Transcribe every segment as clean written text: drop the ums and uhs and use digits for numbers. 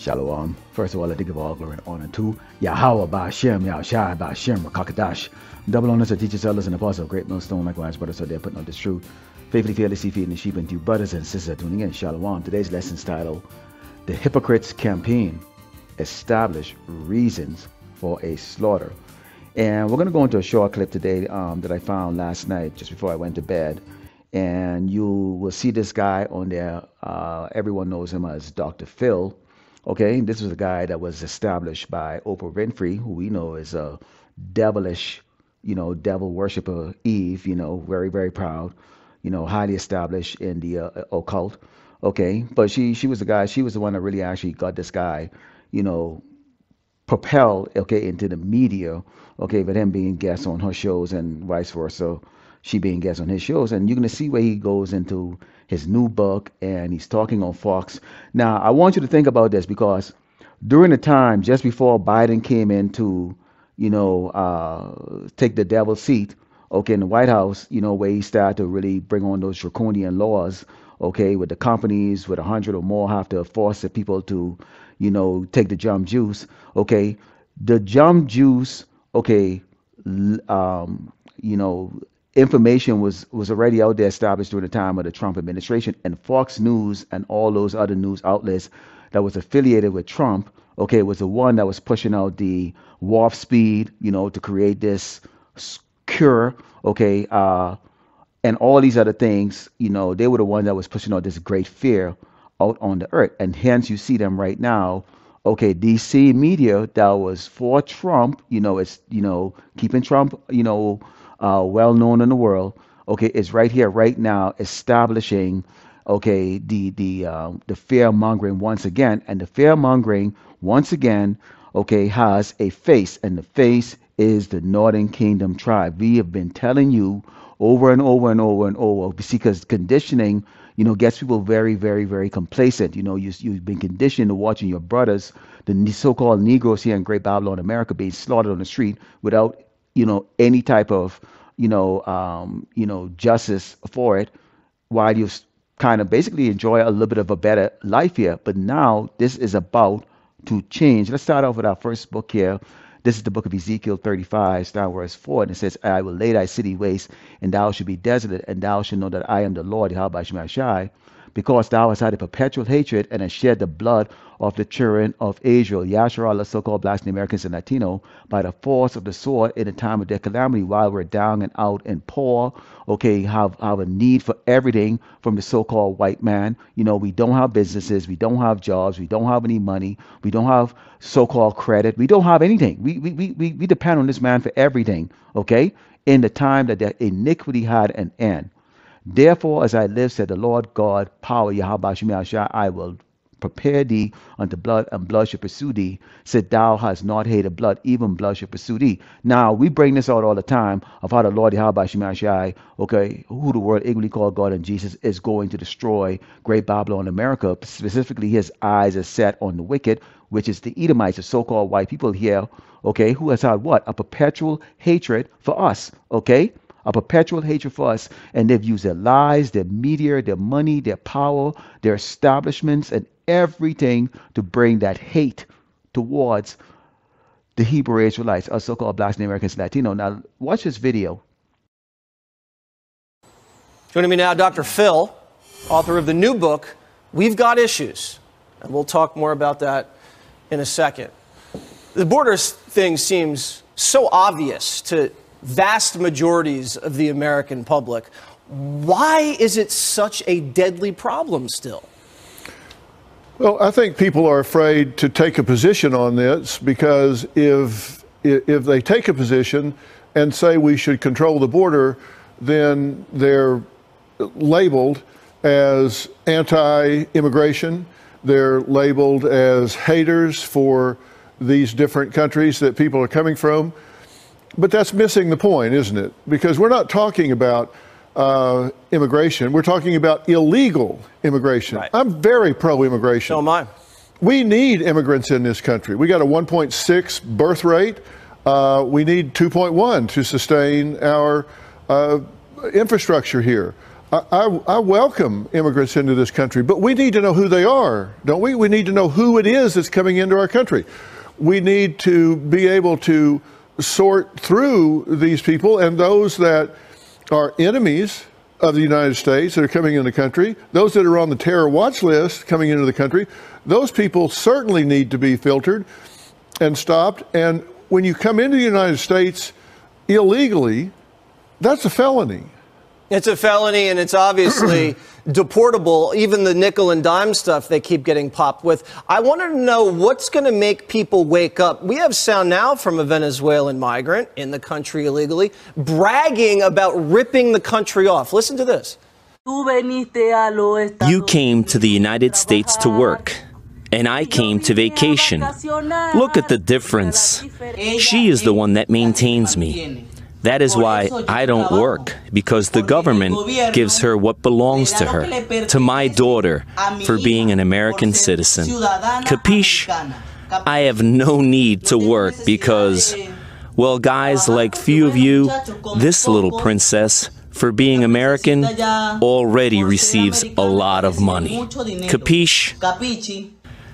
Shalom. First of all, I give all glory and honor to Yahweh Ba'Shem, Yahushai Ba'Shem, Rakakadash. Double honors to teachers, elders, and apostles of Great Millstone, likewise, brothers, so they're putting on this truth. Faithfully, fearlessly feeding the sheep, and to you, brothers and sisters tuning in. Shalom. Today's lesson's titled, The Hypocrites' Campaign, Establish Reasons for a Slaughter. And we're going to go into a short clip today that I found last night, just before I went to bed. And you will see this guy on there. Everyone knows him as Dr. Phil. Okay, this was a guy that was established by Oprah Winfrey, who we know is a devilish, devil worshiper Eve, very, very proud, highly established in the occult. Okay, but she was the guy, she was the one that really actually got this guy, propelled, okay, into the media, okay, with him being guest on her shows and vice versa, she being guest on his shows. And you're going to see where he goes into his new book, and he's talking on Fox. Now, I want you to think about this, because during the time just before Biden came in to, take the devil's seat, okay, in the White House, where he started to really bring on those draconian laws, okay, with the companies with 100 or more have to force the people to, take the jump juice, okay, the jump juice, okay, information was already out there established during the time of the Trump administration, and Fox News and all those other news outlets that was affiliated with Trump, okay, was the one that was pushing out the warp speed, to create this cure, okay, and all these other things, they were the one that was pushing out this great fear out on the earth. And hence you see them right now, okay, DC media that was for Trump, it's, keeping Trump, well known in the world, okay, is right here, right now, establishing, okay, the fear mongering once again. And the fear mongering once again, okay, has a face, and the face is the Northern Kingdom tribe. We have been telling you over and over and over and over, because conditioning, gets people very, very, very complacent. You've been conditioned to watching your brothers, the so-called Negroes here in Great Babylon, America, being slaughtered on the street without any type of, justice for it, while you kind of basically enjoy a little bit of a better life here. But now this is about to change. Let's start off with our first book here. This is the book of Ezekiel 35, starting verse 4, and it says, I will lay thy city waste, and thou shalt be desolate, and thou shalt know that I am the Lord, Yahweh Shemashai, because thou hast had a perpetual hatred, and hast shed the blood of the children of Israel, Yasharah, the so-called Black Americans and Latino, by the force of the sword in the time of their calamity, while we're down and out and poor, okay, have a need for everything from the so-called white man. We don't have businesses, we don't have jobs, we don't have any money, we don't have so-called credit, we don't have anything. We depend on this man for everything, okay, in the time that their iniquity had an end. Therefore, as I live, said the Lord God, power, Yahweh Shemashai, I will prepare thee unto blood, and blood shall pursue thee. Said thou hast not hated blood, even blood shall pursue thee. Now, we bring this out all the time of how the Lord Yahweh Shemashai, okay, who the world ignorantly called God and Jesus, is going to destroy Great Babylon, America. Specifically, his eyes are set on the wicked, which is the Edomites, the so-called white people here, okay, who has had what? A perpetual hatred for us, okay? A perpetual hatred for us. And they've used their lies, their media, their money, their power, their establishments, and everything to bring that hate towards the Hebrew Israelites, us so-called Black Americans, Latino. Now, watch this video. Joining me now, Dr. Phil, author of the new book, We've Got Issues. And we'll talk more about that in a second. The borders thing seems so obvious to vast majorities of the American public. Why is it such a deadly problem still? Well, I think people are afraid to take a position on this, because if they take a position and say we should control the border, then they're labeled as anti-immigration. They're labeled as haters for these different countries that people are coming from. But that's missing the point, isn't it? Because we're not talking about immigration. We're talking about illegal immigration. Right. I'm very pro-immigration. So am I. We need immigrants in this country. We got a 1.6 birth rate. We need 2.1 to sustain our infrastructure here. I welcome immigrants into this country, but we need to know who they are, don't we? We need to know who it is that's coming into our country. We need to be able to sort through these people, and those that are enemies of the United States that are coming into the country, those that are on the terror watch list coming into the country, those people certainly need to be filtered and stopped. And when you come into the United States illegally, that's a felony. It's a felony, and it's obviously deportable. Even the nickel and dime stuff they keep getting popped with. I wanted to know what's going to make people wake up. We have sound now from a Venezuelan migrant in the country illegally, bragging about ripping the country off. Listen to this. You came to the United States to work, and I came to vacation. Look at the difference. She is the one that maintains me. That is why I don't work, because the government gives her what belongs to her, to my daughter, for being an American citizen. Capiche? I have no need to work because, well, guys like few of you, this little princess, for being American, already receives a lot of money. Capiche?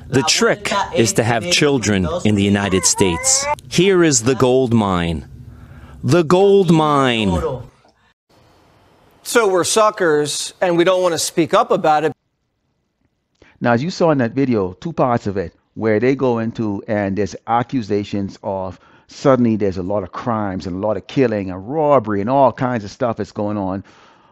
The trick is to have children in the United States. Here is the gold mine. The gold mine. So we're suckers, and we don't want to speak up about it. Now, as you saw in that video, two parts of it, where they go into and there's accusations of suddenly there's a lot of crimes and a lot of killing and robbery and all kinds of stuff that's going on,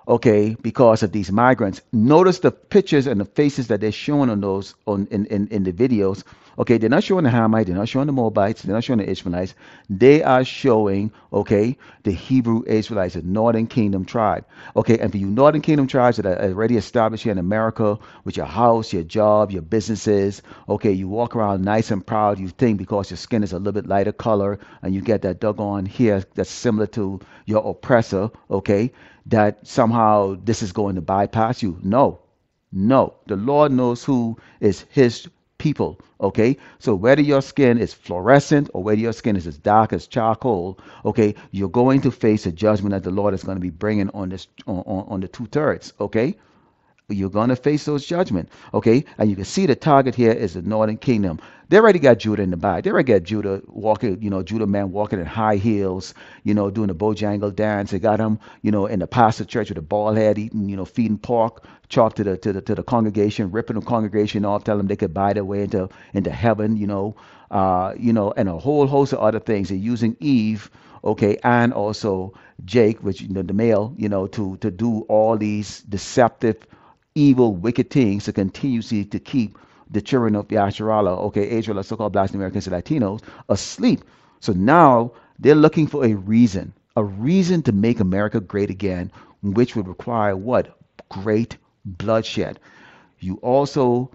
okay, because of these migrants. Notice the pictures and the faces that they're showing on those in the videos. Okay, they're not showing the Hamites, they're not showing the Moabites, they're not showing the Ishmaelites. They are showing, okay, the Hebrew Israelites, the Northern Kingdom tribe. Okay, and for you Northern Kingdom tribes that are already established here in America with your house, your job, your businesses, okay, you walk around nice and proud, you think because your skin is a little bit lighter color and you get that doggone hair that's similar to your oppressor, okay, that somehow this is going to bypass you. No, no. The Lord knows who is his people, okay? So whether your skin is fluorescent or whether your skin is as dark as charcoal, okay, you're going to face a judgment that the Lord is going to be bringing on this on the 2/3, okay? You're going to face those judgments, okay? And you can see the target here is the Northern Kingdom. They already got Judah in the bag. They already got Judah walking, Judah man walking in high heels, doing the Bojangle dance. They got him, in the pastor church with a bald head, eating, feeding pork, chop to the congregation, ripping the congregation off, telling them they could buy their way into heaven, and a whole host of other things. They're using Eve, okay, and also Jake, which the male, to do all these deceptive, evil, wicked things to continuously to keep the children of Yasharallah, okay, Israel, so-called Black Americans and Latinos, asleep. So now they're looking for a reason to make America great again, which would require what? Great bloodshed. You also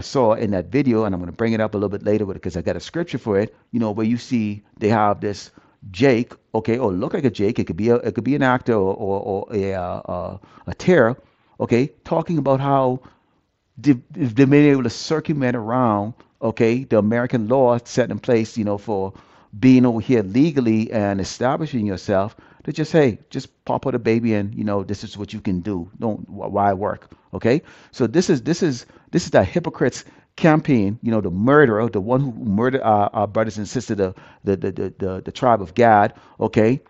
saw in that video, and I'm going to bring it up a little bit later because I got a scripture for it, where you see they have this Jake, okay, or look like a Jake. It could be an actor or a terror, okay, talking about how they've been able to circumvent around, okay, the American law set in place, for being over here legally and establishing yourself. To just, hey, just pop out a baby and this is what you can do. Why work? Okay, so this is that hypocrite's campaign. The murderer, the one who murdered our brothers and sisters, the tribe of Gad. Okay,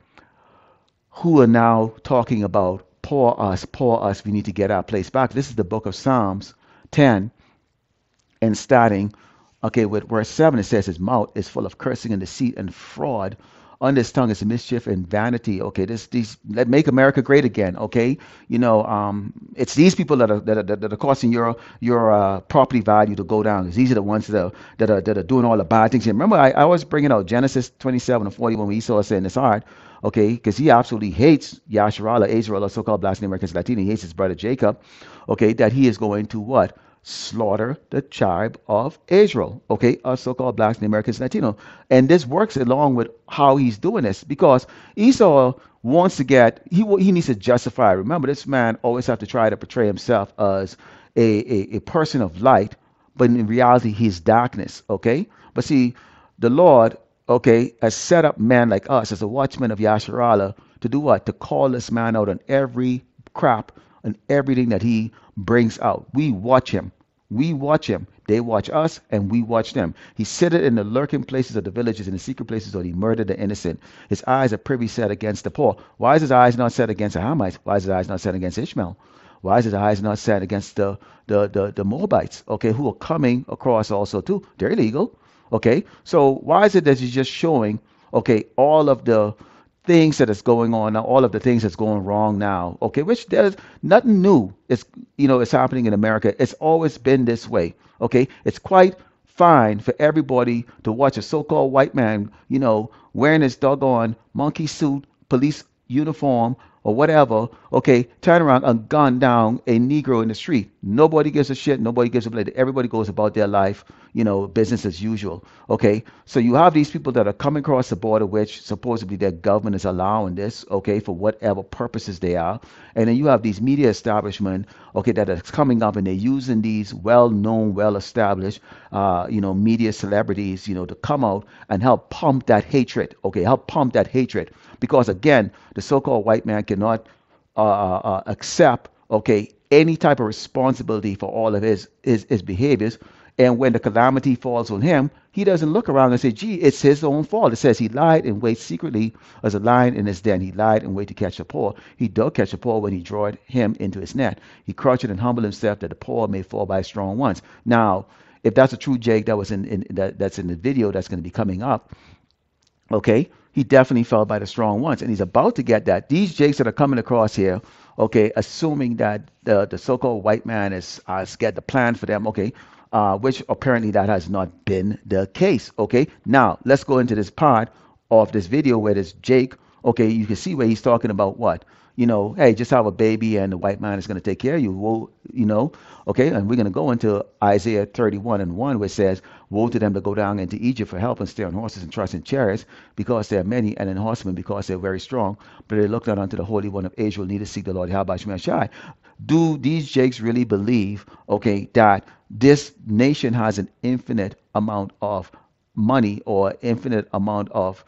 who are now talking about poor us. We need to get our place back. This is the book of Psalms 10, and starting, okay, with verse 7, it says his mouth is full of cursing and deceit and fraud. On his tongue is mischief and vanity. Okay, let make America great again. Okay, it's these people that are causing your property value to go down. Because these are the ones that are doing all the bad things. And remember, I was bringing out Genesis 27:40 when we saw saying it's hard. Okay, because he absolutely hates Yasharallah, Israel, or so-called Black Americans, Latino. He hates his brother Jacob. Okay, that he is going to what? Slaughter the tribe of Israel, okay, us so-called Blacks and Americans, Latino. And this works along with how he's doing this, because Esau wants to get, he needs to justify. Remember, this man always have to try to portray himself as a person of light, but in reality, he's darkness, okay? But see, the Lord, okay, has set up men like us as a watchman of Yasharallah to do what? To call this man out on every crap, and everything that he brings out. We watch him. We watch him. They watch us, and we watch them. He sitteth in the lurking places of the villages, in the secret places, or he murdered the innocent. His eyes are privy set against the poor. Why is his eyes not set against the Hamites? Why is his eyes not set against Ishmael? Why is his eyes not set against the Moabites? Okay, who are coming across also too? They're illegal. Okay, so why is it that he's just showing, okay, all of the things that is going on now, all of the things that's going wrong now, okay, which there's nothing new. It's, it's happening in America. It's always been this way. Okay, it's quite fine for everybody to watch a so-called white man, wearing his doggone monkey suit, police uniform, or whatever, okay, turn around and gun down a Negro in the street. Nobody gives a shit. Nobody gives a blade. Everybody goes about their life, business as usual. Okay, so you have these people that are coming across the border, which supposedly their government is allowing this, okay, for whatever purposes they are. And then you have these media establishment, okay, that are coming up, and they're using these well-known, well-established, media celebrities, to come out and help pump that hatred, okay, help pump that hatred. Because again, the so-called white man cannot accept, okay, any type of responsibility for all of his behaviors. And when the calamity falls on him, he doesn't look around and say, gee, it's his own fault. It says he lied and wait secretly as a lion in his den. He lied and wait to catch the poor. He does catch the poor when he drawed him into his net. He crouched and humbled himself that the poor may fall by strong ones. Now, if that's a true Jake that was that's in the video that's going to be coming up, okay, he definitely fell by the strong ones, and he's about to get that. These Jakes that are coming across here, okay, assuming that the so-called white man has got the plan for them, okay, which apparently that has not been the case, okay. Now, let's go into this part of this video where this Jake, okay, you can see where he's talking about what? Hey, just have a baby and the white man is going to take care of you. Woe, okay, and we're going to go into Isaiah 31:1, which says, woe to them that go down into Egypt for help and stay on horses and trust in chariots, because they are many, and in horsemen, because they're very strong. But they look not unto the Holy One of Israel, neither seek the Lord Yahweh Shemai Shai. Do these Jakes really believe, okay, that this nation has an infinite amount of money or infinite amount of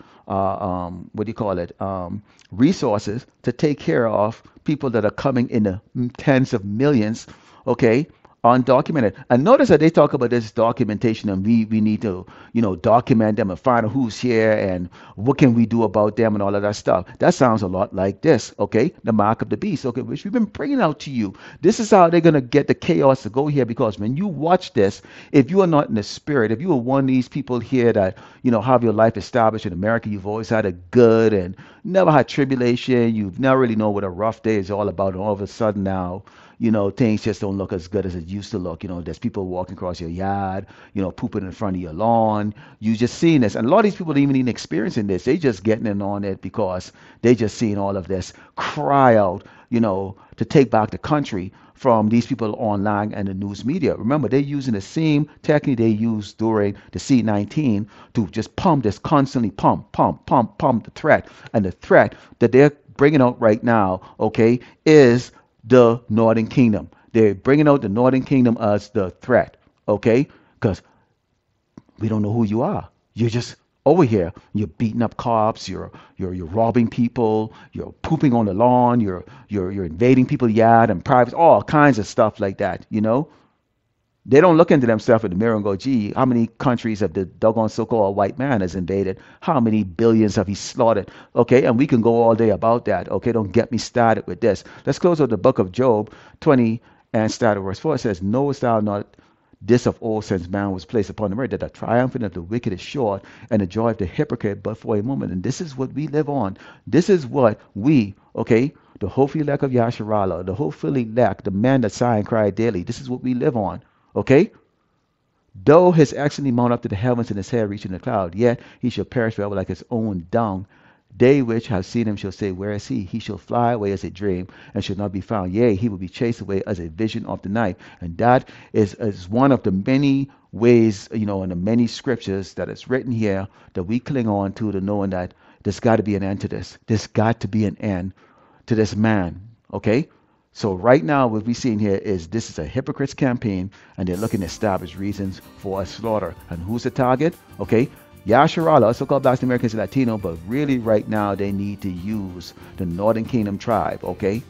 resources to take care of people that are coming in the tens of millions, okay, undocumented? And notice that they talk about this documentation, and we need to, document them and find out who's here and what can we do about them and all of that stuff. That sounds a lot like this, okay? The mark of the beast, okay, which we've been bringing out to you. This is how they're going to get the chaos to go here, because when you watch this, if you are not in the spirit, if you are one of these people here that, have your life established in America, you've always had a good and never had tribulation, you've never really known what a rough day is all about, and all of a sudden now, things just don't look as good as it used to look. There's people walking across your yard, pooping in front of your lawn. You just seeing this. And a lot of these people ain't even experiencing this. They just getting in on it because they just seeing all of this cry out, to take back the country from these people online and the news media. Remember, they're using the same technique they used during the C-19 to just pump this, constantly pump the threat. And the threat that they're bringing out right now, okay, is the Northern Kingdom. They're bringing out the Northern Kingdom as the threat, okay? Because we don't know who you are. You're just over here. You're beating up cops. You're robbing people. You're pooping on the lawn. You're invading people's yard and private. All kinds of stuff like that. They don't look into themselves in the mirror and go, gee, how many countries have the doggone so-called white man has invaded? How many billions have he slaughtered? Okay, and we can go all day about that. Okay, don't get me started with this. Let's close out the book of Job 20 and start at verse 4. It says, knowest thou not this of old, since man was placed upon the earth, that the triumphant of the wicked is short, and the joy of the hypocrite but for a moment. And this is what we live on. This is what we, okay, the hopeful elect of Yasharallah, the hopeful elect, the man that sigh and cry daily, this is what we live on. Okay, though his excellency mount up to the heavens and his hair reach in the cloud, yet he shall perish forever like his own dung. They which have seen him shall say, where is he? He shall fly away as a dream and shall not be found. Yea, he will be chased away as a vision of the night. And that is one of the many ways, in the many scriptures that is written here that we cling on to knowing that there's got to be an end to this. There's got to be an end to this man. Okay? So right now, what we're seeing here is this is a hypocrite's campaign, and they're looking to establish reasons for a slaughter. And who's the target? Okay, Yasharallah, so-called Black Americans and Latino, but really right now they need to use the Northern Kingdom tribe, okay?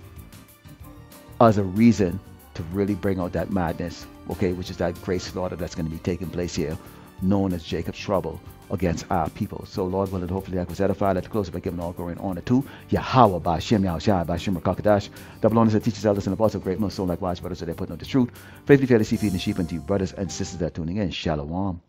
as a reason to really bring out that madness, okay, which is that great slaughter that's going to be taking place here, known as Jacob's trouble against our people. So Lord willing, hopefully that was edified. Let's close by giving all glory and honor to Yahweh by Shem Yahushai by Shem Rakakadash. Double honors that teachers, elders, and apostles, great most so likewise brothers, so they put no the truth. Faithfully, fairly, see, feeding the sheep, and to you brothers and sisters that are tuning in. Shalom.